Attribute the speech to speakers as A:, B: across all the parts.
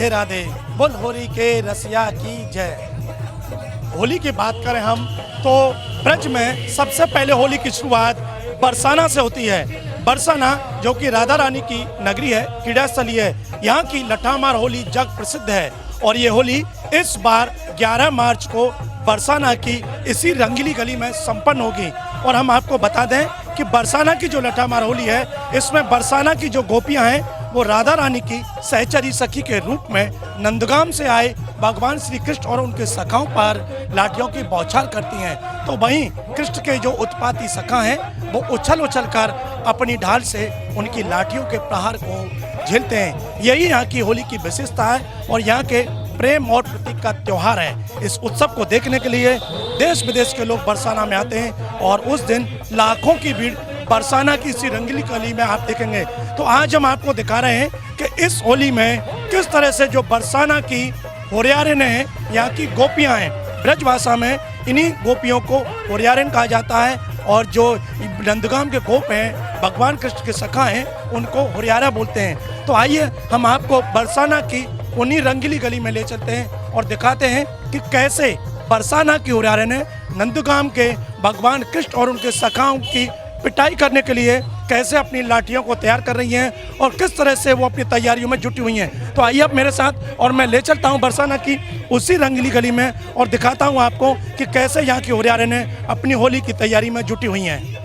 A: राधे राधे, बोल होली के रसिया की जय। होली की बात करें हम तो ब्रज में सबसे पहले होली की शुरुआत बरसाना से होती है। बरसाना जो कि राधा रानी की नगरी है, क्रीड़ा स्थली है, यहाँ की लठामार होली जग प्रसिद्ध है। और ये होली इस बार 11 मार्च को बरसाना की इसी रंगीली गली में संपन्न होगी। और हम आपको बता दें कि बरसाना की जो लठामार होली है, इसमें बरसाना की जो गोपियां हैं वो राधा रानी की सहचरी सखी के रूप में नंदगाम से आए भगवान श्री कृष्ण और उनके सखाओं पर लाठियों की बौछार करती हैं। तो वहीं कृष्ण के जो उत्पाती सखा हैं वो उछल उछल कर अपनी ढाल से उनकी लाठियों के प्रहार को झेलते हैं। यही यहाँ की होली की विशेषता है और यहाँ के प्रेम और प्रतीक का त्योहार है। इस उत्सव को देखने के लिए देश विदेश के लोग बरसाना में आते हैं और उस दिन लाखों की भीड़ बरसाना की इसी रंगीली गली में आप देखेंगे। तो आज हम आपको दिखा रहे हैं कि इस होली में किस तरह से जो बरसाना की होरियारिन है, यहाँ की गोपियाँ हैं, ब्रजभाषा में इन्हीं गोपियों को होरियारिन कहा जाता है। और जो नंदगाम के गोप हैं, भगवान कृष्ण के सखा हैं, उनको होरियारा बोलते हैं। तो आइए हम आपको बरसाना की उन्हीं रंगीली गली में ले चलते हैं और दिखाते हैं कि कैसे बरसाना की होरियारिन नंदगाम के भगवान कृष्ण और उनके सखाओं की पिटाई करने के लिए कैसे अपनी लाठियों को तैयार कर रही हैं और किस तरह से वो अपनी तैयारियों में जुटी हुई हैं। तो आइए आप मेरे साथ और मैं ले चलता हूं बरसाना की उसी रंगीली गली में और दिखाता हूं आपको कि कैसे यहाँ की होरियारिन अपनी होली की तैयारी में जुटी हुई हैं।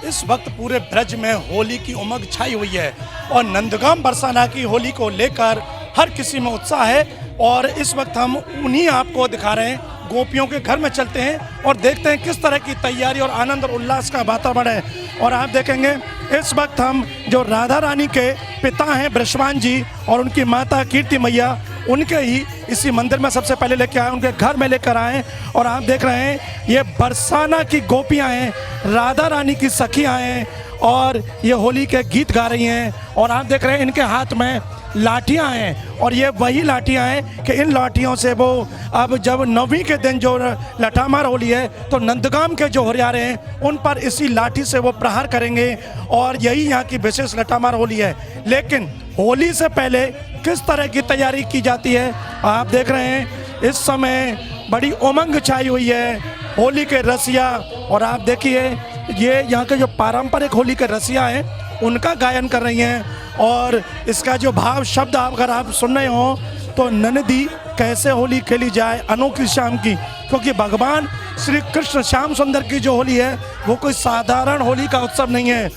A: इस वक्त पूरे ब्रज में होली की उमंग छाई हुई है और नंदगाम बरसाना की होली को लेकर हर किसी में उत्साह है। और इस वक्त हम उन्हीं आपको दिखा रहे हैं, गोपियों के घर में चलते हैं और देखते हैं किस तरह की तैयारी और आनंद और उल्लास का वातावरण है। और आप देखेंगे इस वक्त हम जो राधा रानी के पिता हैं वृषभान जी और उनकी माता कीर्ति मैया, उनके ही इसी मंदिर में सबसे पहले लेके आए, उनके घर में लेकर आए। और आप देख रहे हैं ये बरसाना की गोपियां हैं, राधा रानी की सखियां हैं और ये होली के गीत गा रही हैं। और आप देख रहे हैं इनके हाथ में लाठियां हैं और ये वही लाठियां हैं कि इन लाठियों से वो अब जब नवमी के दिन जो लठामार होली है तो नंदगाम के जो होरियारे हैं उन पर इसी लाठी से वो प्रहार करेंगे। और यही यहाँ की विशेष लठामार होली है। लेकिन होली से पहले किस तरह की तैयारी की जाती है आप देख रहे हैं। इस समय बड़ी उमंग छाई हुई है होली के रसिया। और आप देखिए ये यहाँ के जो पारंपरिक होली के रसिया हैं उनका गायन कर रही हैं। और इसका जो भाव शब्द अगर आप सुन रहे हो तो ननदी कैसे होली खेली जाए अनोखी शाम की, क्योंकि भगवान श्री कृष्ण श्याम सुंदर की जो होली है वो कोई साधारण होली का उत्सव नहीं है,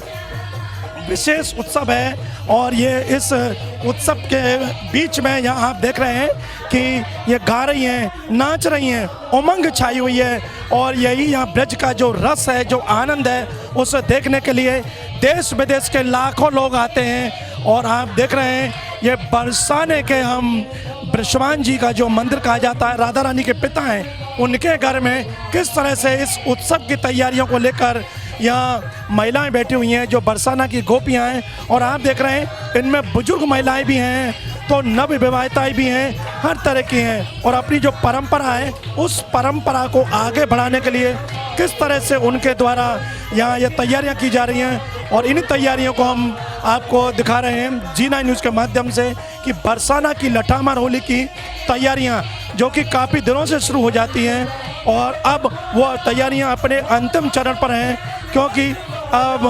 A: विशेष उत्सव है। और ये इस उत्सव के बीच में यहाँ आप देख रहे हैं कि ये गा रही हैं, नाच रही हैं, उमंग छाई हुई है। और यही यहाँ ब्रज का जो रस है, जो आनंद है, उसे देखने के लिए देश विदेश के लाखों लोग आते हैं। और आप देख रहे हैं ये बरसाने के हम वृषभान जी का जो मंदिर कहा जाता है, राधा रानी के पिता हैं, उनके घर में किस तरह से इस उत्सव की तैयारियों को लेकर यहाँ महिलाएं बैठी हुई हैं जो बरसाना की गोपियाँ हैं। और आप देख रहे हैं इनमें बुजुर्ग महिलाएं भी हैं तो नव विवाहिताएं भी हैं, हर तरह की हैं। और अपनी जो परंपरा है उस परंपरा को आगे बढ़ाने के लिए किस तरह से उनके द्वारा यहाँ ये तैयारियाँ की जा रही हैं। और इन तैयारियों को हम आपको दिखा रहे हैं जी9 न्यूज़ के माध्यम से कि बरसाना की लठामार होली की तैयारियाँ जो कि काफ़ी दिनों से शुरू हो जाती हैं और अब वो तैयारियां अपने अंतिम चरण पर हैं, क्योंकि अब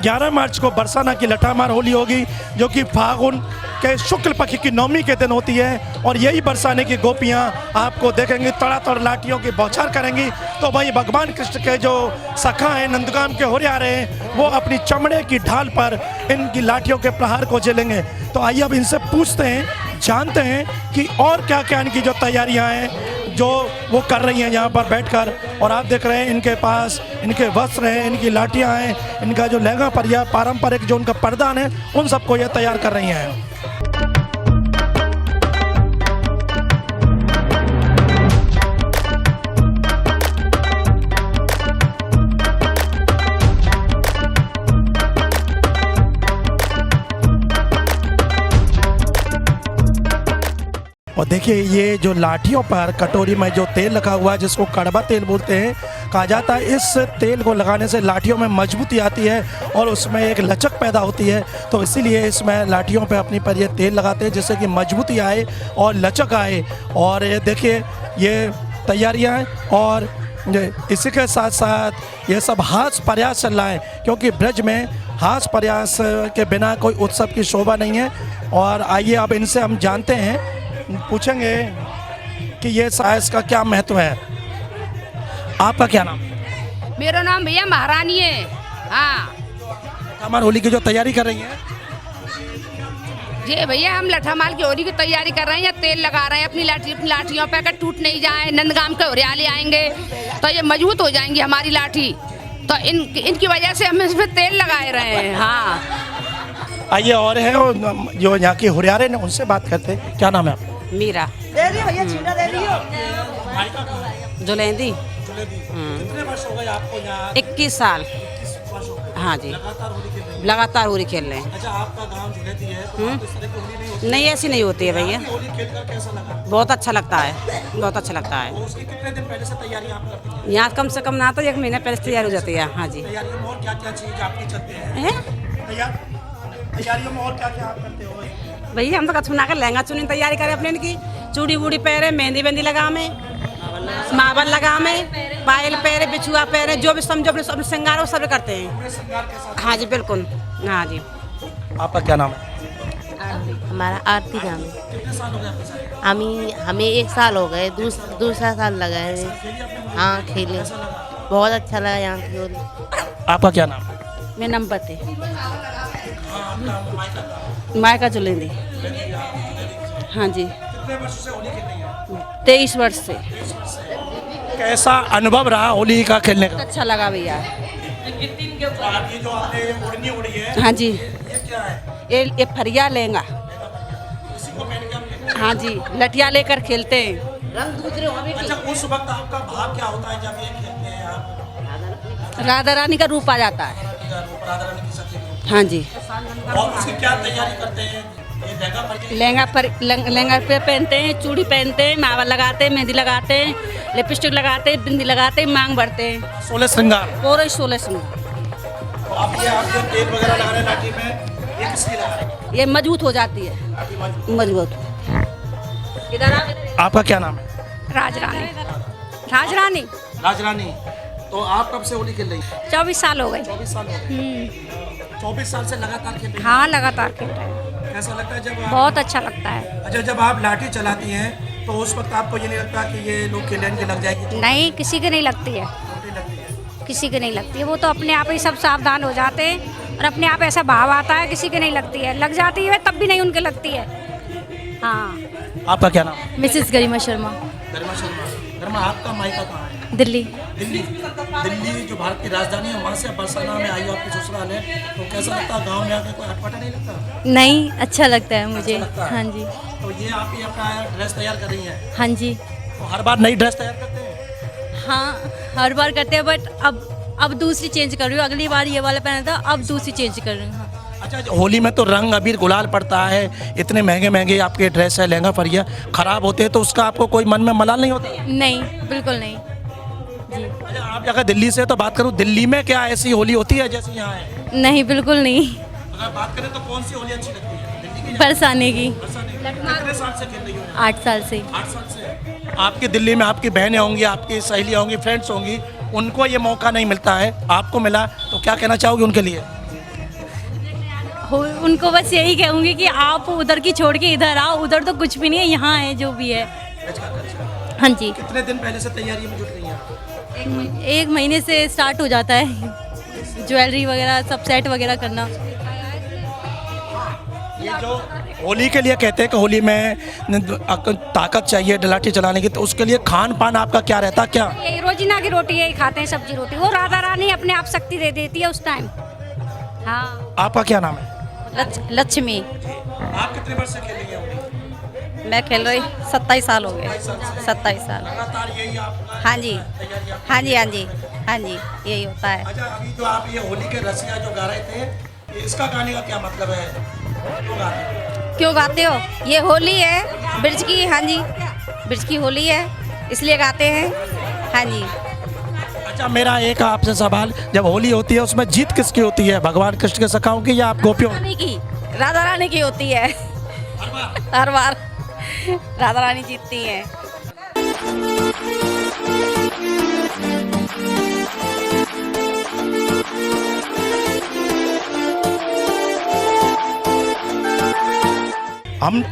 A: 11 मार्च को बरसाना की लठामार होली होगी जो कि फागुन के शुक्ल पक्ष की नवमी के दिन होती है और यही बरसाने की गोपियाँ आपको देखेंगी तड़ातड़ लाठियों की बौछार करेंगी। तो वही भगवान कृष्ण के जो सखा हैं नंदगाम के होरियारे हैं वो अपनी चमड़े की ढाल पर इनकी लाठियों के प्रहार को झेलेंगे। तो आइए अब इनसे पूछते हैं, जानते हैं कि और क्या क्या इनकी जो तैयारियां हैं जो वो कर रही हैं यहाँ पर बैठकर। और आप देख रहे हैं इनके पास इनके वस्त्र हैं, इनकी लाठियाँ हैं, इनका जो लहंगा परिया पारंपरिक जो उनका परदान है उन सबको ये तैयार कर रही हैं। और देखिए ये जो लाठियों पर कटोरी में जो तेल लगा हुआ है जिसको कड़वा तेल बोलते हैं, कहा जाता है इस तेल को लगाने से लाठियों में मजबूती आती है और उसमें एक लचक पैदा होती है। तो इसीलिए इसमें लाठियों पे अपनी पर ये तेल लगाते हैं जिससे कि मजबूती आए और लचक आए। और ये देखिए ये तैयारियां हैं और इसी के साथ साथ ये सब हास्य प्रयास चल रहा है क्योंकि ब्रज में हास्य प्रयास के बिना कोई उत्सव की शोभा नहीं है। और आइए अब इनसे हम जानते हैं, पूछेंगे कि ये साहस का क्या महत्व है। आपका क्या नाम?
B: मेरा नाम भैया महारानी है। हाँ
A: हमारे होली की जो तैयारी कर रही है
B: जी भैया, हम लठामाल की होली की तैयारी कर रहे हैं, तेल लगा रहे हैं अपनी लाठियों पे, अगर टूट नहीं जाए। नंदगाम के होरियाले आएंगे तो ये मजबूत हो जाएंगी हमारी लाठी, तो इनकी वजह से हम इसमें तेल लगाए रहे हैं। हाँ
A: आइए और है जो यहाँ के हुरियारे ने उनसे बात करते हैं। क्या नाम है आपका?
C: मीरा जुलेंदी।
A: कितने वर्ष हो गए आपको यहाँ?
C: 21 साल। हाँ जी, लगातार होली खेल रहे हैं।
A: अच्छा, आपका गांव जुलेंदी है तो इस तरह की होली नहीं होती?
C: नहीं, ऐसी नहीं होती है भैया।
A: होली खेलकर कैसा लगा?
C: बहुत अच्छा लगता है, बहुत अच्छा लगता है।
A: उसके कितने दिन पहले से तैयारी आप करती हैं?
C: यहाँ कम से कम ना तो 1 महीने पहले से तैयार हो जाती है। हाँ जी।
A: तैयारियों में और क्या क्या चीज आपकी चलते हैं?
C: हैं?
A: तैयारियों में और क्या क्या आप करते हो?
C: भैया हम तो कछ बना कर लहंगा चुनी तैयारी करें अपने की, चूड़ी वूड़ी पहरे, मेहंदी वेंदी लगा में, मावल लगा में, पायल पहरे, बिछुआ पहरे, जो भी समझो अपने श्रृंगार वो सब करते हैं। हाँ जी बिल्कुल। हाँ जी।
A: आपका क्या नाम है?
D: हमारा आरती नाम है।
A: कितने साल हो गए आपके साथ?
D: हमें 1 साल हो गए, दूसरा साल लगा है। हाँ खेले, बहुत अच्छा लगा यहाँ की होली।
A: आपका क्या नाम है?
C: मेरा नाम पते मायका जुलेंदी। हाँ जी।
A: कितने वर्ष से होली खेल रही हैं?
C: 23 वर्ष से।
A: कैसा अनुभव रहा होली का खेलने का?
C: अच्छा लगा भैया।
A: ये जो आपने ओढ़नी ओढ़ी है,
C: हाँ जी,
A: ये क्या है?
C: ये फरिया लेंगा।
A: इसी को पहन के हम
C: हाँ जी, लठिया लेकर खेलते हैं।
A: अच्छा, उस वक्त आपका भाव क्या होता है जब ये खेलते हैं आप?
C: राधा रानी का रूप आ जाता है।
A: राधा रानी की सखी को।
C: हाँ जी।
A: और उसकी क्या तैयारी करते हैं? ये
C: लहंगा पे पहनते हैं, चूड़ी पहनते हैं, मावल लगाते हैं, मेहंदी लगाते हैं, लिपस्टिक लगाते हैं, बिंदी लगाते हैं, मांग भरते हैं।
A: 16 श्रृंगार।
C: पूरे 16 श्रृंगार।
A: तो आप जो तेल वगैरह लगा रहे हैं लाठी में, ये किसकी लगा रहे हैं?
C: ये मजबूत हो जाती है, मजबूत। इधर
A: आपका क्या नाम है?
B: राजरानी। राजरानी।
A: राजरानी। तो आप कब से होली खेल रही हैं?
B: 24 साल हो गए।
A: 24 साल हो गए। 24 साल से लगातार खेल रही हैं?
B: हाँ लगातार खेल रहे हैं।
A: कैसा लगता है जब आप?
B: बहुत अच्छा लगता है।
A: अच्छा, जब आप लाठी चलाती हैं तो उस वक्त आपको ये नहीं लगता कि ये लोग खेलने के लग जाएगी?
B: नहीं, किसी के नहीं लगती है,
A: चोटें लगती है।
B: किसी के नहीं लगती है। वो तो अपने आप ही सब सावधान हो जाते हैं और अपने आप ऐसा भाव आता है, किसी के नहीं लगती है। लग जाती है तब भी नहीं उनके लगती है। हाँ।
A: आपका क्या नाम है?
D: मिसेस गरिमा शर्मा,
A: गरिमा शर्मा। गरिमा, आपका मायका कहाँ है?
D: दिल्ली।
A: दिल्ली। दिल्ली जो भारत की राजधानी है, वहाँ से बरसाना में आई हो, आपकी ससुराल है, तो कैसा लगता है? गांव में आके कोई अटपटा नहीं लगता?
D: नहीं, अच्छा लगता है मुझे।
A: अच्छा लगता है?
D: हाँ जी।
A: तो ये आप ही अपना ड्रेस तैयार कर रही हैं?
D: हाँ जी।
A: तो हर बार नई ड्रेस तैयार करते हैं?
D: हाँ, हर बार करते हैं, बट अब दूसरी चेंज कर रही हूँ। अगली बार ये वाला पहना था, अब दूसरी चेंज कर रही हूँ। हाँ।
A: अच्छा, होली में तो रंग अबीर गुलाल पड़ता है, इतने महंगे महंगे आपके ड्रेस है, लहंगा फरिया खराब होते हैं, तो उसका आपको कोई मन में मलाल नहीं होता?
D: नहीं, बिल्कुल नहीं जी।
A: अच्छा, आप अगर दिल्ली से तो बात करूँ, दिल्ली में क्या ऐसी होली होती है जैसी यहाँ है?
D: नहीं, बिल्कुल नहीं।
A: अगर बात करें तो कौन सी होली अच्छी लगती है? दिल्ली की?
D: बरसाने की।
A: कितने साल से खेल रही हो?
D: 8 साल से।
A: 8 साल से। आपकी दिल्ली में आपकी बहनें होंगी, आपकी सहेलियाँ होंगी, फ्रेंड्स होंगी, उनको ये मौका नहीं मिलता है, आपको मिला, तो क्या कहना चाहोगे उनके लिए?
E: उनको बस यही कहूँगी कि आप उधर की छोड़ के इधर आओ, उधर तो कुछ भी नहीं है, यहाँ है जो भी है। हाँ जी,
A: कितने दिन पहले से तैयारी में जुट रही हैं?
E: एक महीने से स्टार्ट हो जाता है ज्वेलरी वगैरह सब सेट वगैरह करना।
A: ये जो होली के लिए कहते हैं कि होली में ताकत चाहिए लाठी चलाने की, तो उसके लिए खान पान आपका क्या रहता है? क्या
F: यही रोजीना की रोटी यही खाते हैं, सब्जी रोटी। वो राधा रानी अपने आप शक्ति दे देती है उस टाइम। हाँ।
A: आपका क्या नाम है?
F: लक्ष्मी।
A: आप कितने वर्ष से खेल रही हैं होली?
F: मैं खेल रही 27 साल हो गए। 27 साल।
A: लगातार यही आपका
F: हाँ जी, हाँ जी, हाँ जी, हाँ जी, यही होता है।
A: अच्छा, अभी जो आप ये होली के रसिया जो गा रहे थे, इसका गाने का क्या मतलब है? क्यों गाते हैं?
F: क्यों गाते हो? ये होली है ब्रज की। हाँ जी, ब्रज की होली है इसलिए गाते हैं। हाँ जी।
A: अच्छा, मेरा एक आपसे सवाल, जब होली होती है उसमें जीत किसकी होती है? भगवान कृष्ण के सखाओं की या आप गोपियों?
F: रानी की, राधा रानी की होती है हर बार राधा रानी जीतती है।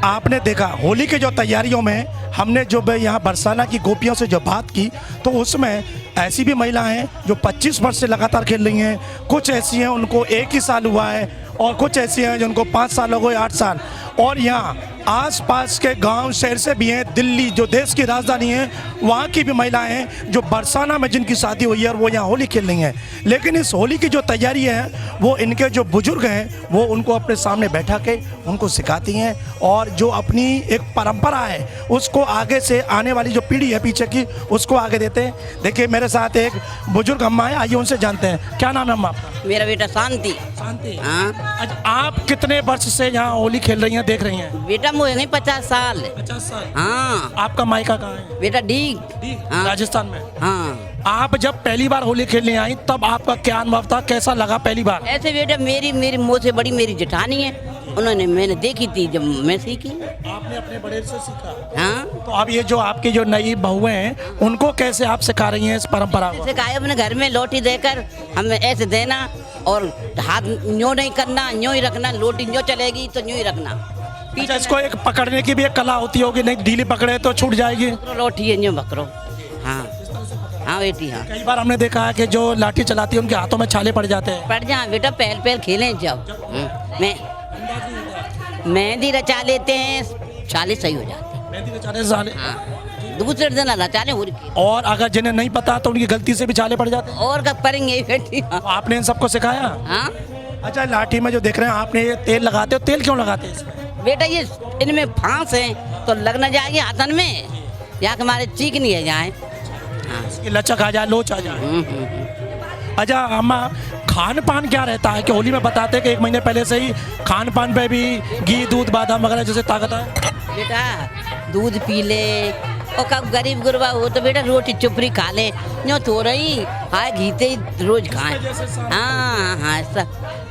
A: आपने देखा होली के जो तैयारियों में हमने जो यहाँ बरसाना की गोपियों से जो बात की, तो उसमें ऐसी भी महिलाएं हैं जो 25 वर्ष से लगातार खेल रही हैं, कुछ ऐसी हैं उनको 1 ही साल हुआ है, और कुछ ऐसी हैं जिनको 5 साल हो गए, 8 साल। और यहाँ आसपास के गांव शहर से भी हैं, दिल्ली जो देश की राजधानी है वहाँ की भी महिलाएं हैं जो बरसाना में जिनकी शादी हुई है और वो यहाँ होली खेल रही हैं। लेकिन इस होली की जो तैयारी है वो इनके जो बुजुर्ग हैं वो उनको अपने सामने बैठा के उनको सिखाती हैं, और जो अपनी एक परंपरा है उसको आगे से आने वाली जो पीढ़ी है पीछे की उसको आगे देते हैं। देखिए मेरे साथ एक बुजुर्ग अम्मा है, आइए उनसे जानते हैं। क्या नाम है अम्मा आपका?
G: मेरा बेटा शांति।
A: शांति।
G: हाँ।
A: अच्छा, आप कितने वर्ष से यहाँ होली खेल रही हैं, देख रही हैं?
G: बेटा मुझे नहीं 50 साल।
A: 50 साल।
G: हाँ।
A: आपका मायका कहाँ है?
G: बेटा डी। हाँ।
A: राजस्थान में।
G: हाँ।
A: आप जब पहली बार होली खेलने आई तब आपका क्या अनुभव था, कैसा लगा पहली बार?
G: ऐसे बेटा मेरी मुँह से बड़ी मेरी जेठानी है, उन्होंने मैंने देखी थी जब मैं सीखी।
A: आपने अपने बड़े से सीखा।
G: हाँ।
A: तो अब ये जो आपकी जो नई बहुएं हैं उनको कैसे आप सिखा रही हैं इस परंपरा को?
G: सिखाए अपने घर में लोटी देकर हमें ऐसे देना, और हाथ न्यों नहीं करना, न्यों ही रखना, लोटी न्यों चलेगी तो न्यों ही रखना।
A: अच्छा, इसको एक पकड़ने की भी एक कला होती होगी, नहीं ढीली पकड़े तो छूट जाएगी।
G: लोटी है न्यों पकड़ो। हाँ हाँ बेटी। हाँ,
A: कई बार हमने देखा है कि जो लाठी चलाती है उनके हाथों में छाले पड़ जाते हैं।
G: पड़ जा बेटा, पहल खेलें जब मैं मेहंदी रचा लेते हैं, छाले सही हो जाते हैं।
A: मेहंदी रचाने से छाले।
G: हाँ, दूसरे दिन रचा लें।
A: और अगर जिन्हें नहीं पता तो उनकी गलती से भी छाले पड़ जाते हैं।
G: और कब करेंगे बेटी?
A: तो आपने इन सबको सिखाया?
G: हाँ।
A: अच्छा, लाठी में जो देख रहे हैं आपने ये तेल लगाते हो, तेल क्यों लगाते हैं इसमें?
G: बेटा ये इनमें फांस है तो लग न जाएगी हाथन में, या कि हमारे चीक नहीं है जाए। हाँ।
A: इसकी लचक आ जाए, लोच आ जाए। अच्छा अम्मा, खान पान क्या रहता है कि होली में बताते हैं कि 1 महीने पहले से ही खान पान पे भी घी दूध बादाम वगैरह जैसे ताकत है?
G: बेटा दूध पी ले, और कब गरीब गुरबा हो तो बेटा रोटी चुपड़ी खा ले, जो तो रही हाय घीते ही रोज खाए। हाँ हाँ,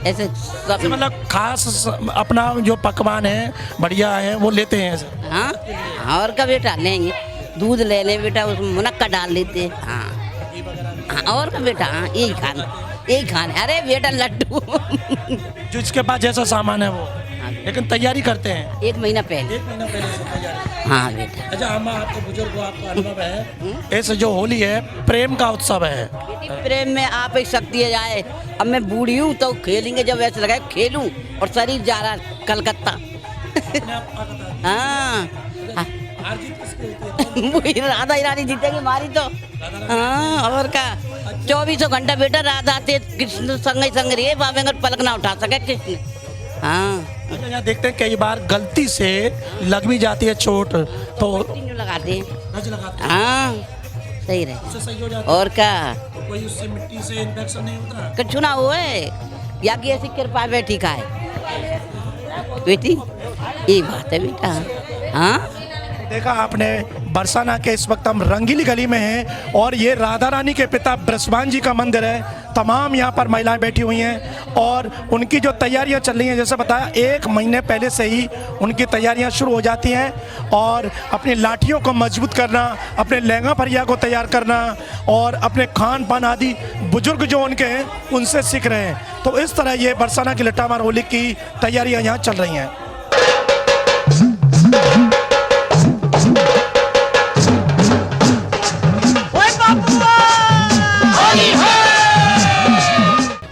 G: ऐसे सब
A: मतलब खास अपना जो पकवान है बढ़िया है वो लेते हैं ऐसे।
G: हाँ। और का बेटा लेंगे, दूध ले ले बेटा, उसमें मुनक्का डाल लेते। हाँ हाँ, और का बेटा हाँ यही खाना। अरे बेटा लड्डू
A: जो इसके पास जैसा सामान है वो, लेकिन तैयारी करते हैं
G: 1 महीना पहले।
A: 1 महीना पहले से तैयारी।
G: हाँ बेटा।
A: अच्छा अम्मा, आपके बुजुर्ग को आपका अनुभव है, ऐसे जो होली है प्रेम का उत्सव है।
G: प्रेम में आप एक शक्ति जाए। अब मैं बूढ़ी हूँ तो खेलेंगे, जब ऐसे लगा खेलूं और शरीर जा रहा कलकत्ता। हाँ। वही राधा ही रानी जीतेगी हमारी तो। हाँ, और का 24 घंटा बेटा राधा आते कृष्ण संग रे बाबेंगे, पलक ना उठा सके कृष्ण। हाँ।
A: यहाँ देखते हैं कई बार गलती से लग भी जाती है चोट तो
G: लगाते हैं। हाँ सही रहे,
A: सही हो जाता है।
G: और क्या
A: कोई उससे मिट्टी से इन्फेक्शन नहीं होता?
G: कुछ ना हुए, या कि ऐसी कृपा बेटी का है बेटी, ये बात है बेटा। हाँ
A: देखा आपने, बरसाना के इस वक्त हम रंगीली गली में हैं और ये राधा रानी के पिता ब्रजभान जी का मंदिर है। तमाम यहाँ पर महिलाएं बैठी हुई हैं और उनकी जो तैयारियां चल रही हैं, जैसे बताया 1 महीने पहले से ही उनकी तैयारियां शुरू हो जाती हैं और अपनी लाठियों को मजबूत करना, अपने लहंगा फरिया को तैयार करना और अपने खान पान आदि बुजुर्ग जो उनके हैं उनसे सीख रहे हैं। तो इस तरह ये बरसाना की लट्ठमार होली की तैयारियां यहाँ चल रही हैं।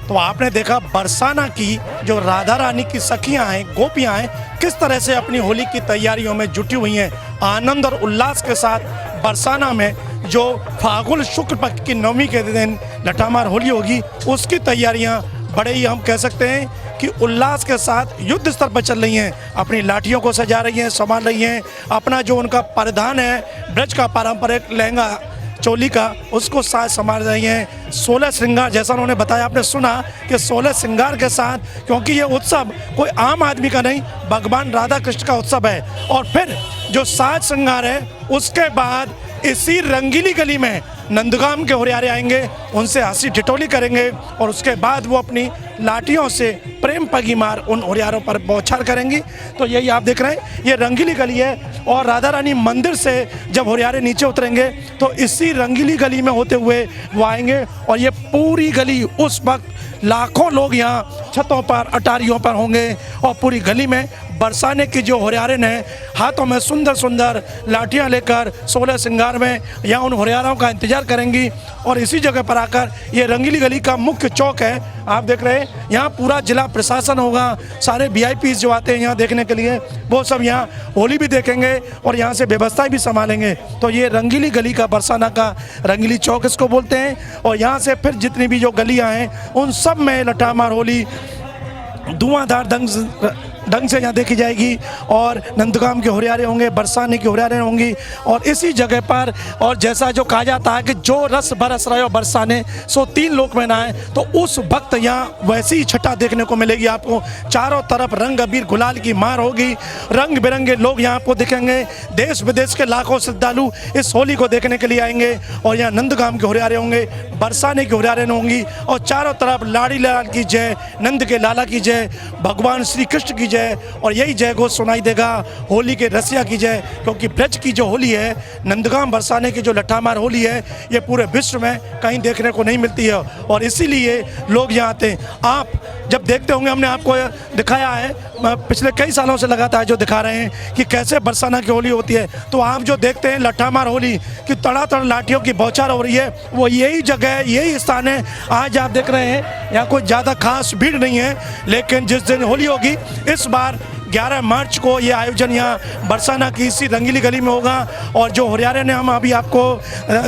A: तो आपने देखा बरसाना की जो राधा रानी की सखियां हैं, गोपियां हैं, किस तरह से अपनी होली की तैयारियों में जुटी हुई हैं। आनंद और उल्लास के साथ बरसाना में जो फागुन शुक्ल पक्ष की नवमी के दिन लट्ठमार होली होगी, उसकी तैयारियां बड़े ही हम कह सकते हैं कि उल्लास के साथ युद्ध स्तर पर चल रही हैं। अपनी लाठियों को सजा रही हैं, संभाल रही हैं। अपना जो उनका परिधान है ब्रज का पारंपरिक लहंगा चोली का, उसको साथ संभाल रही हैं। 16 श्रृंगार, जैसा उन्होंने बताया, आपने सुना कि 16 श्रृंगार के साथ, क्योंकि ये उत्सव कोई आम आदमी का नहीं, भगवान राधा कृष्ण का उत्सव है। और फिर जो 7 श्रृंगार है उसके बाद इसी रंगीली गली में नंदगाम के हुरियारे आएंगे, उनसे हंसी ठिठोली करेंगे और उसके बाद वो अपनी लाठियों से प्रेम पगी मार उन हुरियारों पर बौछार करेंगी। तो यही आप देख रहे हैं, ये रंगीली गली है और राधा रानी मंदिर से जब हुरियारे नीचे उतरेंगे तो इसी रंगीली गली में होते हुए वो आएंगे और ये पूरी गली, उस वक्त लाखों लोग यहाँ छतों पर, अटारियों पर होंगे और पूरी गली में बरसाने की जो हुरियारिन है हाथों में सुंदर सुंदर लाठियाँ लेकर 16 श्रृंगार में यहाँ उन हुरियारों का इंतजार करेंगी। और इसी जगह पर आकर ये रंगीली गली का मुख्य चौक है, आप देख रहे हैं, यहाँ पूरा जिला प्रशासन होगा। सारे VIPs जो आते हैं यहाँ देखने के लिए वो सब यहाँ होली भी देखेंगे और यहाँ से व्यवस्थाएं भी संभालेंगे। तो ये रंगीली गली का, बरसाना का रंगीली चौक इसको बोलते हैं। और यहाँ से फिर जितनी भी जो गलियाँ हैं उन सब में लट्ठमार होली धुआंधार ढंग से यहाँ देखी जाएगी और नंदगाम के हुरियारे होंगे, बरसाने के हुरियारे होंगी। और इसी जगह पर, और जैसा जो कहा जाता है कि जो रस बरस रहे हो बरसाने सो 3 लोक में नहाए, तो उस वक्त यहाँ वैसी ही छटा देखने को मिलेगी आपको। चारों तरफ रंग अबीर गुलाल की मार होगी, रंग बिरंगे लोग यहाँ आपको दिखेंगे। देश विदेश के लाखों श्रद्धालु इस होली को देखने के लिए आएंगे और यहाँ नंदगाम के हुरियारे होंगे, बरसाने के हुरियारे होंगी और चारों तरफ लाड़ी लाल की जय, नंद के लाला की जय, भगवान श्री कृष्ण की जय और यही जय घोष सुनाई देगा, होली के रसिया की जय। क्योंकि ब्रज की जो होली है, नंदगाम बरसाने की जो लट्ठमार होली है, ये पूरे विश्व में कहीं देखने को नहीं मिलती है और इसीलिए लोग यहाँ आते हैं। आप जब देखते होंगे, हमने आपको दिखाया है पिछले कई सालों से लगातार जो दिखा रहे हैं कि कैसे बरसाना की होली होती है, तो आप जो देखते हैं लट्ठमार होली की तड़ातड़ लाठियों की बौछार हो रही है, वो यही जगह है, यही स्थान है। आज आप देख रहे हैं यहाँ कोई ज़्यादा खास भीड़ नहीं है, लेकिन जिस दिन होली होगी, इस बार 11 मार्च को ये आयोजन यहाँ बरसाना की इसी रंगीली गली में होगा। और जो हुरियारे ने हम अभी आपको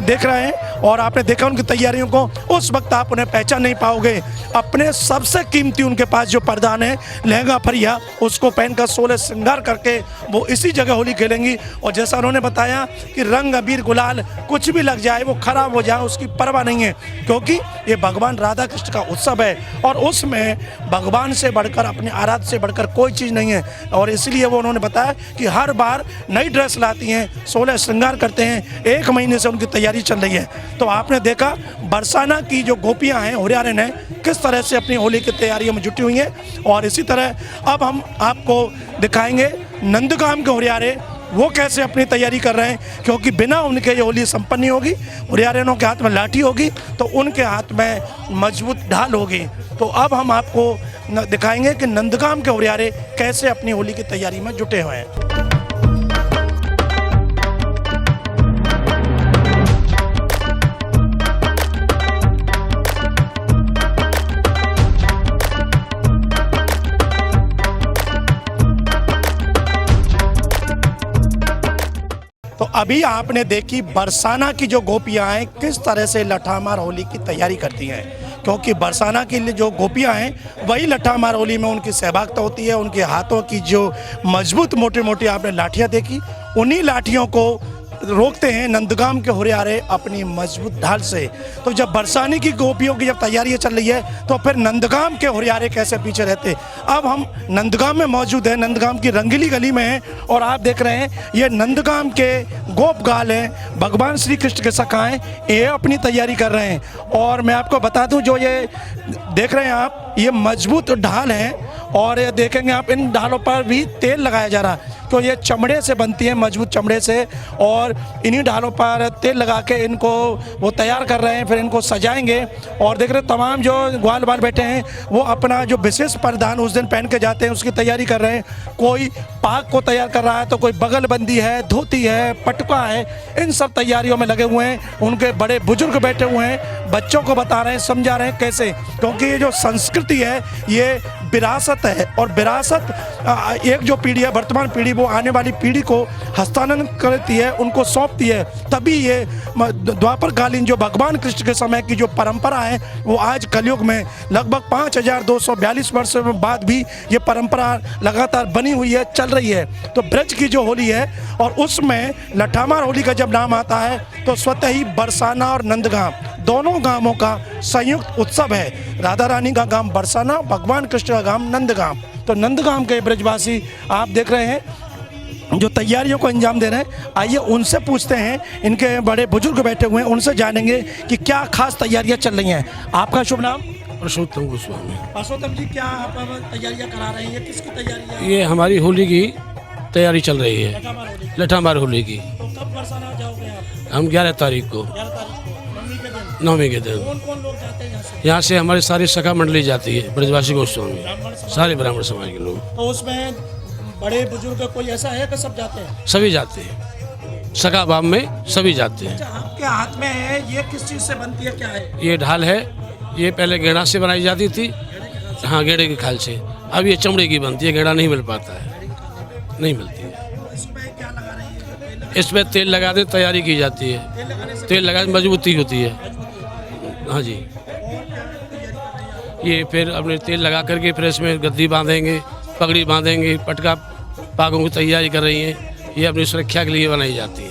A: देख रहे हैं और आपने देखा उनकी तैयारियों को, उस वक्त आप उन्हें पहचान नहीं पाओगे। अपने सबसे कीमती उनके पास जो परिधान है, लहंगा फरिया, उसको पहनकर 16 श्रृंगार करके वो इसी जगह होली खेलेंगी। और जैसा उन्होंने बताया कि रंग अबीर गुलाल कुछ भी लग जाए, वो खराब हो जाए, उसकी परवाह नहीं है, क्योंकि ये भगवान राधा कृष्ण का उत्सव है और उसमें भगवान से बढ़कर, अपने आराध्य से बढ़कर कोई चीज़ नहीं है। और इसलिए वो उन्होंने बताया कि हर बार नई ड्रेस लाती हैं, 16 श्रृंगार करते हैं, 1 महीने से उनकी तैयारी चल रही है। तो आपने देखा बरसाना की जो गोपियां हैं, हुरियारिन हैं, किस तरह से अपनी होली की तैयारियों में जुटी हुई हैं। और इसी तरह अब हम आपको दिखाएंगे नंदगाम के हुरियारे, वो कैसे अपनी तैयारी कर रहे हैं, क्योंकि बिना उनके ये होली संपन्न नहीं होगी। हुरियारिनों के हाथ में लाठी होगी तो उनके हाथ में मजबूत ढाल होगी। तो अब हम आपको दिखाएंगे कि नंदगाम के हुरियारे कैसे अपनी होली की तैयारी में जुटे हुए हैं। तो अभी आपने देखी बरसाना की जो गोपियां हैं किस तरह से लट्ठमार होली की तैयारी करती हैं, क्योंकि बरसाना की जो गोपियां हैं वही लट्ठमार होली में उनकी सहभागिता होती है। उनके हाथों की जो मजबूत मोटी मोटी आपने लाठियां देखी, उन्हीं लाठियों को रोकते हैं नंदगाम के हुरियारे अपनी मजबूत ढाल से। तो जब बरसाने की गोपियों की जब तैयारियां चल रही है तो फिर नंदगाम के हुरियारे कैसे पीछे रहते। अब हम नंदगाम में मौजूद हैं, नंदगाम की रंगीली गली में हैं और आप देख रहे हैं ये नंदगाम के गोपगाल हैं, भगवान श्री कृष्ण के सखा हैं, ये अपनी तैयारी कर रहे हैं। और मैं आपको बता दूं जो ये देख रहे हैं आप, ये मजबूत ढाल हैं और ये देखेंगे आप इन ढालों पर भी तेल लगाया जा रहा है। तो ये चमड़े से बनती है, मजबूत चमड़े से, और इन्हीं ढालों पर तेल लगा के इनको वो तैयार कर रहे हैं, फिर इनको सजाएंगे। और देख रहे तमाम जो ग्वाल बाल बैठे हैं वो अपना जो विशेष परिधान उस दिन पहन के जाते हैं उसकी तैयारी कर रहे हैं। कोई पाग को तैयार कर रहा है, तो कोई बगलबंदी है, धोती है, पटुका है, इन सब तैयारियों में लगे हुए हैं। उनके बड़े बुजुर्ग बैठे हुए हैं, बच्चों को बता रहे हैं, समझा रहे हैं कैसे, क्योंकि ये जो संस्कृति है ये विरासत है और विरासत एक जो पीढ़ी है, वर्तमान पीढ़ी, वो आने वाली पीढ़ी को हस्तांतरण करती है, उनको सौंपती है। तभी ये द्वापर कालीन जो भगवान कृष्ण के समय की जो परंपरा है वो आज कलयुग में लगभग 5242 वर्ष बाद भी ये परंपरा लगातार बनी हुई है, चल रही है। तो ब्रज की जो होली है और उसमें लठामार होली का जब नाम आता है तो स्वतः ही बरसाना और नंदगाम दोनों गांवों का संयुक्त उत्सव है। राधा रानी का गांव बरसाना, भगवान कृष्ण का गांव नंदगाम। तो नंदगाम के ब्रजवासी आप देख रहे हैं जो तैयारियों को अंजाम दे रहे हैं। आइए उनसे पूछते हैं, इनके बड़े बुजुर्ग बैठे हुए हैं, उनसे जानेंगे कि क्या खास तैयारियां चल रही हैं। आपका शुभ नाम?
H: परसोत्तम गोस्वामी।
A: परसोत्तम जी, क्या आप तैयारियां करा रहे हैं? ये किसकी तैयारी है?
H: ये हमारी होली की तैयारी चल रही है, लठामार होली की।
A: तो कब बरसाना जाओगे आप?
H: हम 11 तारीख को,
A: 11 तारीख को,
H: नवमी के दिन।
A: कौन कौन लोग जाते हैं यहाँ से?
H: यहाँ से हमारी सारी सखा मंडली जाती है, ब्रजवासी गोस्वामी, सारे ब्राह्मण समाज के लोग।
A: तो उसमें बड़े बुजुर्ग कोई ऐसा है कि सब जाते हैं?
H: सभी जाते हैं, सखा भाव में सभी जाते हैं।
A: अच्छा, आपके हाथ में है, ये किस चीज़ से बनती है, क्या है?
H: ये ढाल है, ये पहले गेड़ा से बनाई जाती थी। हाँ, गेड़े की खाल से। अब ये चमड़े की बनती है, गेड़ा नहीं मिल पाता है, नहीं मिलती है।
A: इसमें क्या लगा रही है?
H: इसमें तेल लगा दे तैयारी की जाती है, तेल लगा मजबूती होती है। हाँ जी, ये फिर अपने तेल लगा करके फिर इसमें गद्दी बांधेंगे, पगड़ी बांधेंगे, पटका पागों की तैयारी कर रही हैं। ये अपनी सुरक्षा के लिए बनाई जाती है।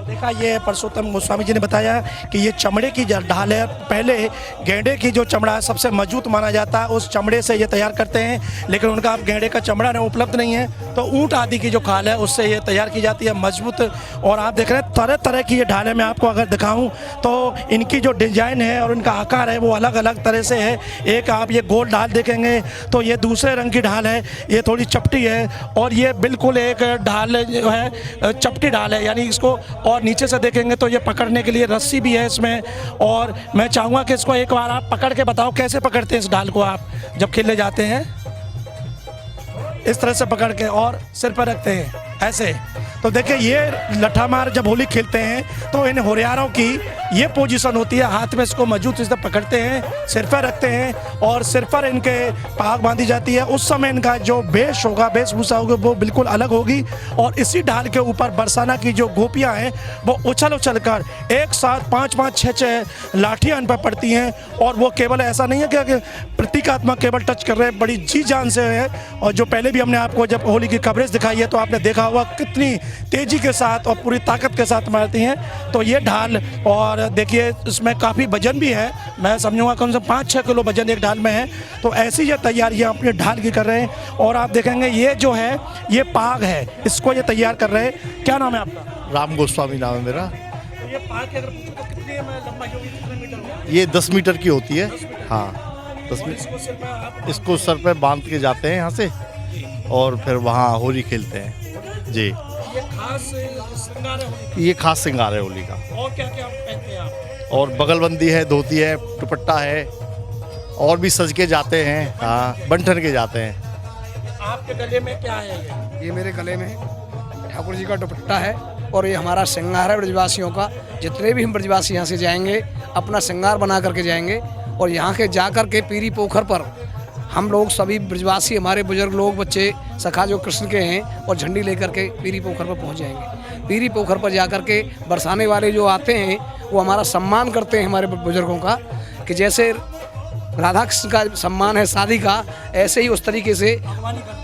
A: देखा, ये परसोत्तम गोस्वामी जी ने बताया कि ये चमड़े की ढाल है। पहले गेंडे की जो चमड़ा है सबसे मजबूत माना जाता है, उस चमड़े से ये तैयार करते हैं, लेकिन उनका अब गेंडे का चमड़ा नहीं उपलब्ध नहीं है, तो ऊँट आदि की जो खाल है उससे ये तैयार की जाती है, मजबूत। और आप देख रहे हैं तरह तरह की ये ढाल है। मैं आपको अगर दिखाऊँ तो इनकी जो डिजाइन है और इनका आकार है वो अलग अलग तरह से है। एक आप ये गोल ढाल देखेंगे तो ये दूसरे रंग की ढाल है, ये थोड़ी चपटी है, और ये बिल्कुल एक ढाल जो है चपटी ढाल है, यानी इसको और नीचे से देखेंगे तो ये पकड़ने के लिए रस्सी भी है इसमें। और मैं चाहूँगा कि इसको एक बार आप पकड़ के बताओ कैसे पकड़ते हैं इस ढाल को आप जब खेलने जाते हैं। इस तरह से पकड़ के और सिर पर रखते हैं ऐसे। तो देखिए, ये लठामार जब होली खेलते हैं तो इन होरियारों की ये पोजीशन होती है, हाथ में इसको मजबूत इस तरह पकड़ते हैं, सिर पर रखते हैं और सिर पर इनके पाग बांधी जाती है। उस समय इनका जो वेश होगा, वेशभूषा होगी, वो बिल्कुल अलग होगी। और इसी ढाल के ऊपर बरसाना की जो गोपियां हैं वो उछल उछल कर एक साथ 5-5, 6-6 लाठियाँ इन पर पड़ती हैं। और वो केवल ऐसा नहीं है कि प्रतीकात्मक केवल टच कर रहे हैं, बड़ी जी जान से है। और जो पहले भी हमने आपको जब होली की कवरेज दिखाई है तो आपने देखा होगा कितनी तेजी के साथ और पूरी ताकत के साथ मारती हैं। तो ये ढाल, और देखिए इसमें काफ़ी वजन भी है, मैं समझूंगा कम से कम 5-6 किलो वजन एक ढाल में है। तो ऐसी ये तैयारियां अपनी ढाल की कर रहे हैं। और आप देखेंगे ये जो है ये पाग है, इसको ये तैयार कर रहे हैं। क्या नाम है आपका?
I: राम गोस्वामी नाम है मेरा।
A: तो ये पाग की अगर पूछो तो कितनी लंबाई होगी, कितने मीटर होगी?
I: ये 10 मीटर की होती है। हाँ, 10 मीटर। इसको सर पे बांध के जाते हैं यहाँ से और फिर वहाँ होली खेलते हैं जी।
A: ये खास श्रृंगार है,
I: ये खास श्रृंगार है होली का।
A: और क्या क्या पहनते हैं आप?
I: और बगलबंदी है, धोती है, दुपट्टा है, और भी सज के जाते हैं। हाँ, बंठन के जाते हैं।
A: आपके गले में क्या है?
J: ये मेरे गले में ठाकुर जी का दुपट्टा है और ये हमारा श्रृंगार है ब्रजवासियों का। जितने भी हम ब्रजवासी यहाँ से जाएंगे अपना श्रृंगार बना करके जाएंगे। और यहाँ के जा कर के पीरी पोखर पर हम लोग सभी ब्रजवासी, हमारे बुजुर्ग लोग, बच्चे, सखा जो कृष्ण के हैं, और झंडी लेकर के पीरी पोखर पर पहुँच जाएंगे। पीरी पोखर पर जा कर के बरसाने वाले जो आते हैं वो हमारा सम्मान करते हैं हमारे बुजुर्गों का, कि जैसे राधा कृष्ण का सम्मान है शादी का, ऐसे ही उस तरीके से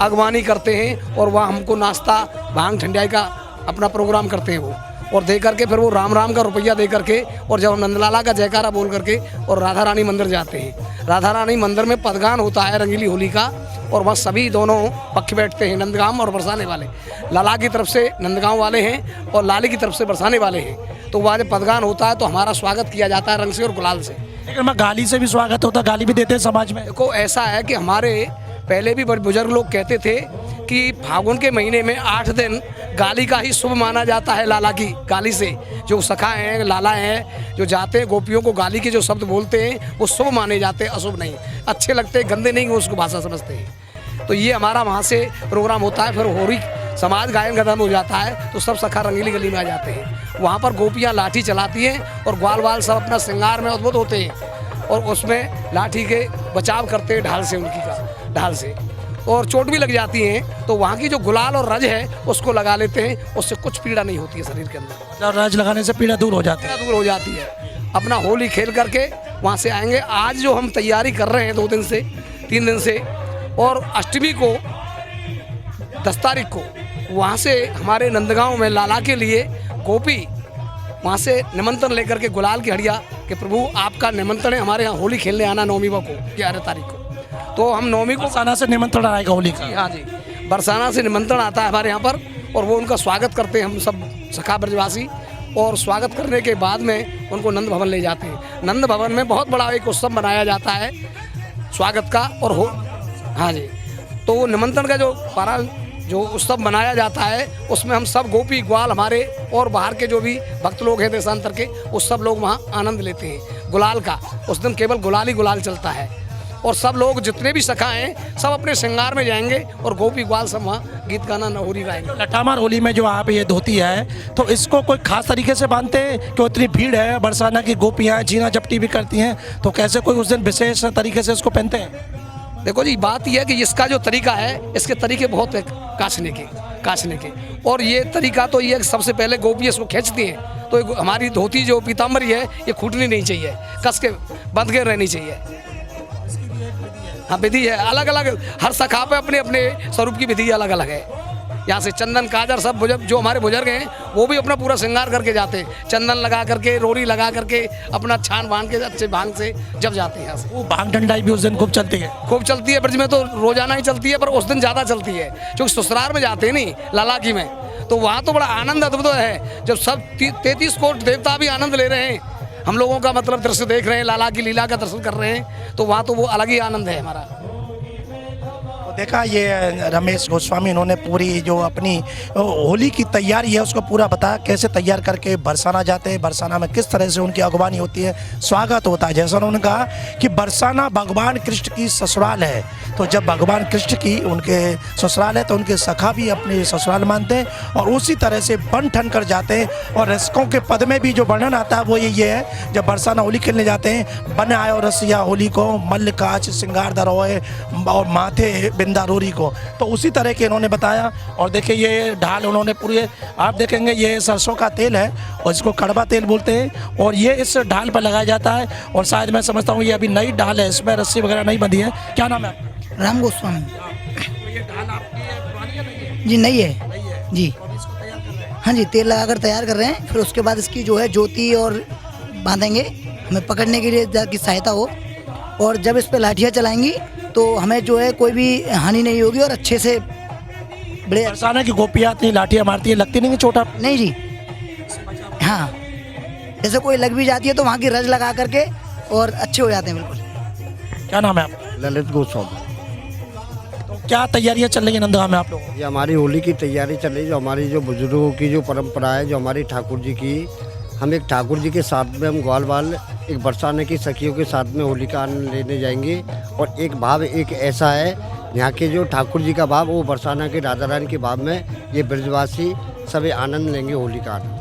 J: अगवानी करते हैं। और वह हमको नाश्ता, भांग ठंडाई का अपना प्रोग्राम करते हैं वो, और दे करके फिर वो राम राम का रुपया दे करके, और जब नंदलाला का जयकारा बोल करके और राधा रानी मंदिर जाते हैं। राधा रानी मंदिर में पदगान होता है रंगीली होली का, और वहाँ सभी दोनों पक्ष बैठते हैं, नंदगांव और बरसाने वाले। लाला की तरफ से नंदगांव वाले हैं और लाली की तरफ से बरसाने वाले हैं। तो वहाँ जब पदगान होता है तो हमारा स्वागत किया जाता है रंग से और गुलाल से।
A: लेकिन मैं गाली से भी स्वागत होता, गाली भी देते हैं समाज में।
J: देखो ऐसा है कि हमारे पहले भी बड़े बुजुर्ग लोग कहते थे कि फागुन के महीने में 8 दिन गाली का ही शुभ माना जाता है। लाला की गाली से जो सखा हैं, लाला हैं, जो जाते हैं गोपियों को गाली के जो शब्द बोलते हैं वो शुभ माने जाते हैं, अशुभ नहीं। अच्छे लगते हैं, गंदे नहीं, वो उसको भाषा समझते हैं। तो ये हमारा वहाँ से प्रोग्राम होता है। फिर होली समाज गायन खत्म हो जाता है तो सब सखा रंगीली गली में आ जाते हैं। वहाँ पर गोपियाँ लाठी चलाती हैं और ग्वाल वाल सब अपना श्रृंगार में उद्भुत होते हैं, और उसमें लाठी के बचाव करते हैं ढाल से, उनकी का ढाल से, और चोट भी लग जाती है तो वहाँ की जो गुलाल और रज है उसको लगा लेते हैं, उससे कुछ पीड़ा नहीं होती है शरीर के अंदर।
A: रज लगाने से पीड़ा दूर हो जाती है।
J: दूर हो जाती है। अपना होली खेल करके वहाँ से आएंगे। आज जो हम तैयारी कर रहे हैं 2 दिन से 3 दिन से, और अष्टमी को 10 तारीख को वहाँ से हमारे नंदगांव में लाला के लिए गोपी वहाँ से निमंत्रण लेकर के गुलाल की हड़िया कि प्रभु आपका निमंत्रण है हमारे यहाँ होली खेलने आना 9वीं को 11 तारीख को। तो हम 9वीं को
A: बरसाना से निमंत्रण आएगा होली का।
J: हाँ जी, बरसाना से निमंत्रण आता है हमारे यहाँ पर, और वो उनका स्वागत करते हैं हम सब सखा ब्रजवासी। और स्वागत करने के बाद में उनको नंद भवन ले जाते हैं। नंद भवन में बहुत बड़ा एक उत्सव मनाया जाता है स्वागत का, और हो हाँ जी, तो वो निमंत्रण का जो उत्सव मनाया जाता है उसमें हम सब गोपी ग्वाल हमारे और बाहर के जो भी भक्त लोग हैं देशांतर के, वो सब लोग वहाँ आनंद लेते हैं गुलाल का। उस दिन केवल गुलाल ही गुलाल चलता है, और सब लोग जितने भी सखा हैं सब अपने श्रृंगार में जाएंगे और गोपी ग्वाल सब वहाँ गीत गाना नहोरी गाएंगे।
A: लठामार होली में जो आप ये धोती है तो इसको कोई खास तरीके से बांधते हैं कि इतनी भीड़ है, बरसाना की गोपियाँ जीना जपटी भी करती हैं, तो कैसे कोई उस दिन विशेष तरीके से इसको पहनते हैं?
J: देखो जी, बात यह है कि इसका जो तरीका है, इसके तरीके बहुत है काछने के, और ये तरीका तो ये सबसे पहले गोपी इसको खींचती हैं तो हमारी धोती जो पीताम्बरी है ये छूटनी नहीं चाहिए, कस के बंध के रहनी चाहिए। हाँ, विधि है अलग अलग, हर सखा पे अपने अपने स्वरूप की विधि अलग अलग है। यहाँ से चंदन काजर सब बुजुर्ग जो हमारे बुजुर्ग हैं वो भी अपना पूरा श्रृंगार करके जाते हैं, चंदन लगा करके, रोरी लगा करके, अपना छान बांध के अच्छे भांग से जब जाते हैं यहाँ से।
A: वो भांग डंडाई भी उस दिन खूब चलती है।
J: खूब चलती है, ब्रज में तो रोजाना ही चलती है, पर उस दिन ज़्यादा चलती है क्योंकि ससुराल में जाते हैं नहीं लाला की में, तो वहाँ तो बड़ा आनंद अद्भुत है। जब सब 33 कोट देवता भी आनंद ले रहे हैं, हम लोगों का मतलब दृश्य देख रहे हैं, लाला की लीला का दर्शन कर रहे हैं, तो वहाँ तो वो अलग ही आनंद है हमारा।
A: देखा ये रमेश गोस्वामी, इन्होंने पूरी जो अपनी होली की तैयारी है उसको पूरा बताया, कैसे तैयार करके बरसाना जाते हैं, बरसाना में किस तरह से उनकी अगवानी होती है, स्वागत होता है। जैसा उन्होंने कहा कि बरसाना भगवान कृष्ण की ससुराल है, तो जब भगवान कृष्ण की उनके ससुराल है तो उनके सखा भी अपने ससुराल मानते हैं और उसी तरह से बन ठन कर जाते हैं। और रसिकों के पद में भी जो वर्णन आता है वो ये है, जब बरसाना होली खेलने जाते हैं, बन आयो रसिया होली को, मल्ल काच श्रृंगार दरोए और माथे बिंदा रोरी को, तो उसी तरह के इन्होंने बताया। और देखिए ये ढाल उन्होंने पूरे, आप देखेंगे ये सरसों का तेल है और इसको कड़वा तेल बोलते हैं, और ये इस ढाल पर लगाया जाता है। और शायद मैं समझता हूँ ये अभी नई ढाल है, इसमें रस्सी वगैरह नहीं बंधी है। क्या नाम है?
K: राम गोस्वामी।
A: तो ये ढाल आपकी पुरानी या नहीं है?
K: जी नहीं है जी। हाँ जी, तेल लगाकर तैयार कर रहे हैं, फिर उसके बाद इसकी जो है ज्योति और बांधेंगे, हमें पकड़ने के लिए की सहायता हो, और जब इस पर लाठियाँ चलाएंगी तो हमें जो है कोई भी हानि नहीं होगी और अच्छे से बड़े।
A: बरसाना की गोपियाँ इतनी लाठियाँ मारती है, लगती नहीं चोट?
K: नहीं जी, हाँ, जैसे कोई लग भी जाती है तो वहाँ की रज लगा करके और अच्छे हो जाते हैं बिल्कुल।
A: क्या नाम है आपका?
L: ललित गोस्वामी।
A: तो क्या तैयारियाँ चल रही है नंदगांव में आप लोगों?
L: ये हमारी होली की तैयारी चल रही है, जो हमारी जो बुजुर्गों की जो परंपरा है, जो हमारी ठाकुर जी की, हम एक ठाकुर जी के साथ में हम ग्वाल वाल एक बरसाने की सखियों के साथ में होली का आनंद लेने जाएंगे। और एक भाव एक ऐसा है यहाँ के जो ठाकुर जी का भाव, वो बरसाना के राधा रानी के भाव में ये ब्रजवासी सभी आनंद लेंगे होली का आनंद।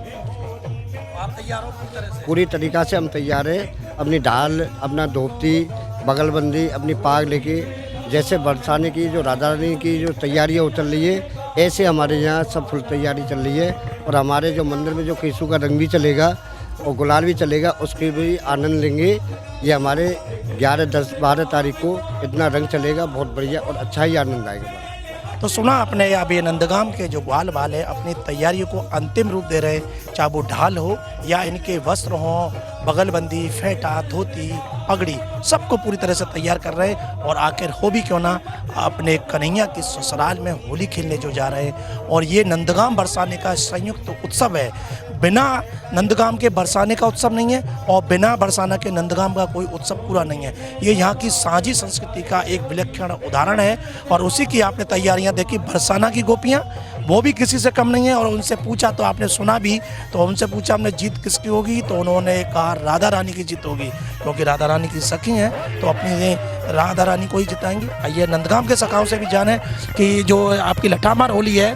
A: आप तैयार हो पूरी तरह से?
L: पूरी तरीक़ा से हम तैयार हैं, अपनी ढाल, अपना धोती, बगलबंदी, अपनी पाग लेके, जैसे बरसाने की जो राधा रानी की जो तैयारियाँ चल रही है, ऐसे हमारे यहाँ सब फुल तैयारी चल रही है। और हमारे जो मंदिर में जो केसू का रंग भी चलेगा और गुलाल भी चलेगा, उसके भी आनंद लेंगे। ये हमारे 11, 10, 12 तारीख को इतना रंग चलेगा, बहुत बढ़िया और अच्छा ही आनंद आएगा।
A: तो सुना आपने अभी नंदगाम के जो ग्वाल बाल है अपनी तैयारियों को अंतिम रूप दे रहे, चाहे वो ढाल हो या इनके वस्त्र हो, बगलबंदी, फेंटा, धोती, पगड़ी, सबको पूरी तरह से तैयार कर रहे हैं। और आखिर हो भी क्यों ना, अपने कन्हैया की ससुराल में होली खेलने जो जा रहे हैं। और ये नंदगाम बरसाने का संयुक्त उत्सव है। बिना नंदगाम के बरसाने का उत्सव नहीं है और बिना बरसाना के नंदगाम का कोई उत्सव पूरा नहीं है। ये यहाँ की साझी संस्कृति का एक विलक्षण उदाहरण है और उसी की आपने तैयारियां देखी। बरसाना की गोपियां वो भी किसी से कम नहीं है। और उनसे पूछा तो आपने सुना भी, तो उनसे पूछा हमने जीत किसकी होगी, तो उन्होंने कहा राधा रानी की जीत होगी, क्योंकि राधा रानी की सखी हैं तो अपनी राधा रानी को ही जिताएंगी। आइए नंदगाम के सखाओं से भी जाने कि जो आपकी लठामार होली है,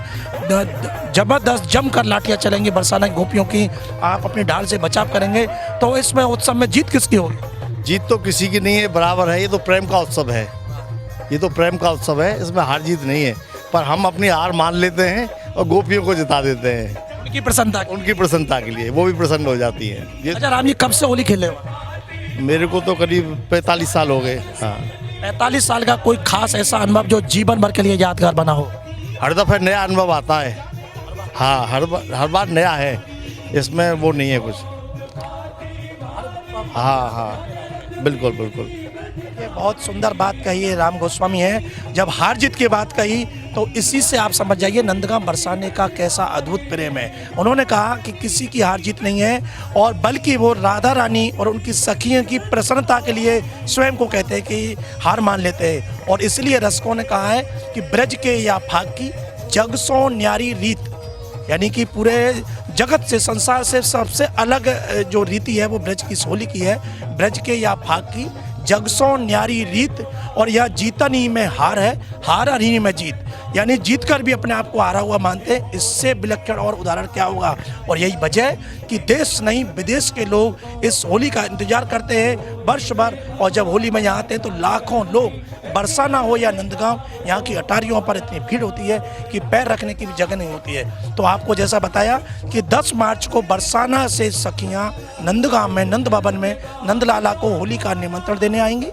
A: जबरदस्त जमकर लाठियाँ चलेंगी बरसाना की गोपियों की, आप अपनी ढाल से बचाव करेंगे, तो इसमें उत्सव में जीत किसकी होगी?
I: जीत तो किसी की नहीं है, बराबर है। ये तो प्रेम का उत्सव है, ये तो प्रेम का उत्सव है, इसमें हार जीत नहीं है। पर हम अपनी हार मान लेते हैं और गोपियों को जिता देते हैं
A: उनकी प्रसन्नता
I: के लिए, वो भी प्रसन्न हो जाती है।
A: अच्छा राम जी, कब से होली खेले हो?
I: मेरे को तो करीब 45 साल हो गए। हाँ,
A: 45 साल का कोई खास ऐसा अनुभव जो जीवन भर के लिए यादगार बना हो?
I: हर दफे नया अनुभव आता है। हाँ, हर बार नया है, इसमें वो नहीं है कुछ। हाँ हाँ, बिल्कुल बिल्कुल।
A: ये बहुत सुंदर बात कही है राम गोस्वामी है। जब हार जीत की बात कही तो इसी से आप समझ जाइए नंदगाम बरसाने का कैसा अद्भुत प्रेम है। उन्होंने कहा कि किसी की हार जीत नहीं है, और बल्कि वो राधा रानी और उनकी सखियों की प्रसन्नता के लिए स्वयं को कहते हैं कि हार मान लेते हैं। और इसलिए रसिकों ने कहा है कि ब्रज के या फाग की जग सो न्यारी रीत, यानी कि पूरे जगत से, संसार से सबसे अलग जो रीति है वो ब्रज की होली की है। ब्रज के या फाग की जगसों न्यारी रीत, और यह जीतन ही में हार है, हार ही में जीत, यानी जीत कर भी अपने आप को हारा हुआ मानते हैं। इससे विलक्षण और उदाहरण क्या होगा? और यही वजह है कि देश नहीं विदेश के लोग इस होली का इंतजार करते हैं वर्ष भर। और जब होली में यहाँ आते हैं तो लाखों लोग, बरसाना हो या नंदगांव, यहाँ की अटारियों पर इतनी भीड़ होती है कि पैर रखने की भी जगह नहीं होती है। तो आपको जैसा बताया कि 10 मार्च को बरसाना से सखियाँ नंदगांव में, नंद भवन में नंदलाला को होली का निमंत्रण देने आएंगी,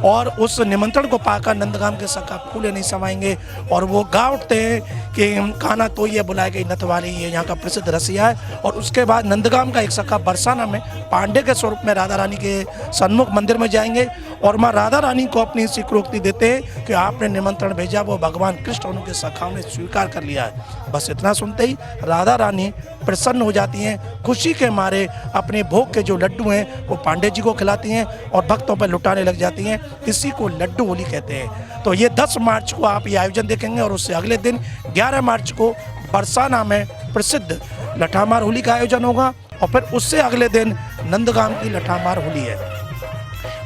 A: और उस निमंत्रण को पाकर नंदगाम के सखा फूले नहीं समाएंगे। और वो गा उठते हैं कि खाना तो ये बुलाए गई नथवाली, ये यहाँ का प्रसिद्ध रसिया है। और उसके बाद नंदगाम का एक सखा बरसाना में पांडे के स्वरूप में राधा रानी के सन्मुख मंदिर में जाएंगे और माँ राधा रानी को अपनी स्वीकृति देते हैं कि आपने निमंत्रण भेजा, वो भगवान कृष्ण उनके सखाओं ने स्वीकार कर लिया है। बस इतना सुनते ही राधा रानी प्रसन्न हो जाती हैं, खुशी के मारे अपने भोग के जो लड्डू हैं वो पांडे जी को खिलाती हैं और भक्तों पर लुटाने लग जाती हैं। इसी को लड्डू होली कहते हैं। तो ये 10 मार्च को आप ये आयोजन देखेंगे, और उससे अगले दिन 11 मार्च को बरसाना में प्रसिद्ध लठामार होली का आयोजन होगा, और फिर उससे अगले दिन नंदगाम की लठामार होली है।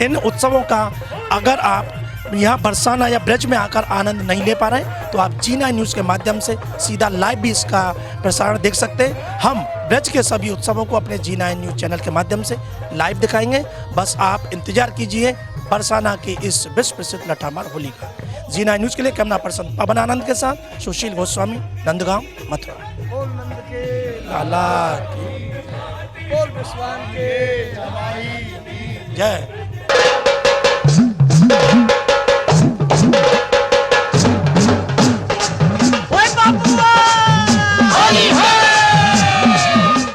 A: इन उत्सवों का अगर आप यहाँ बरसाना या ब्रज में आकर आनंद नहीं ले पा रहे हैं तो आप जी9 न्यूज़ के माध्यम से सीधा लाइव भी इसका प्रसारण देख सकते हैं। हम ब्रज के सभी उत्सवों को अपने जी9 न्यूज़ चैनल के माध्यम से लाइव दिखाएंगे। बस आप इंतजार कीजिए बरसाना की इस विश्व प्रसिद्ध लठामार होली का। जी9 न्यूज़ के लिए कैमरा पर्सन पवन आनंद के साथ सुशील गोस्वामी, नंदगांव, मथुरा। जय।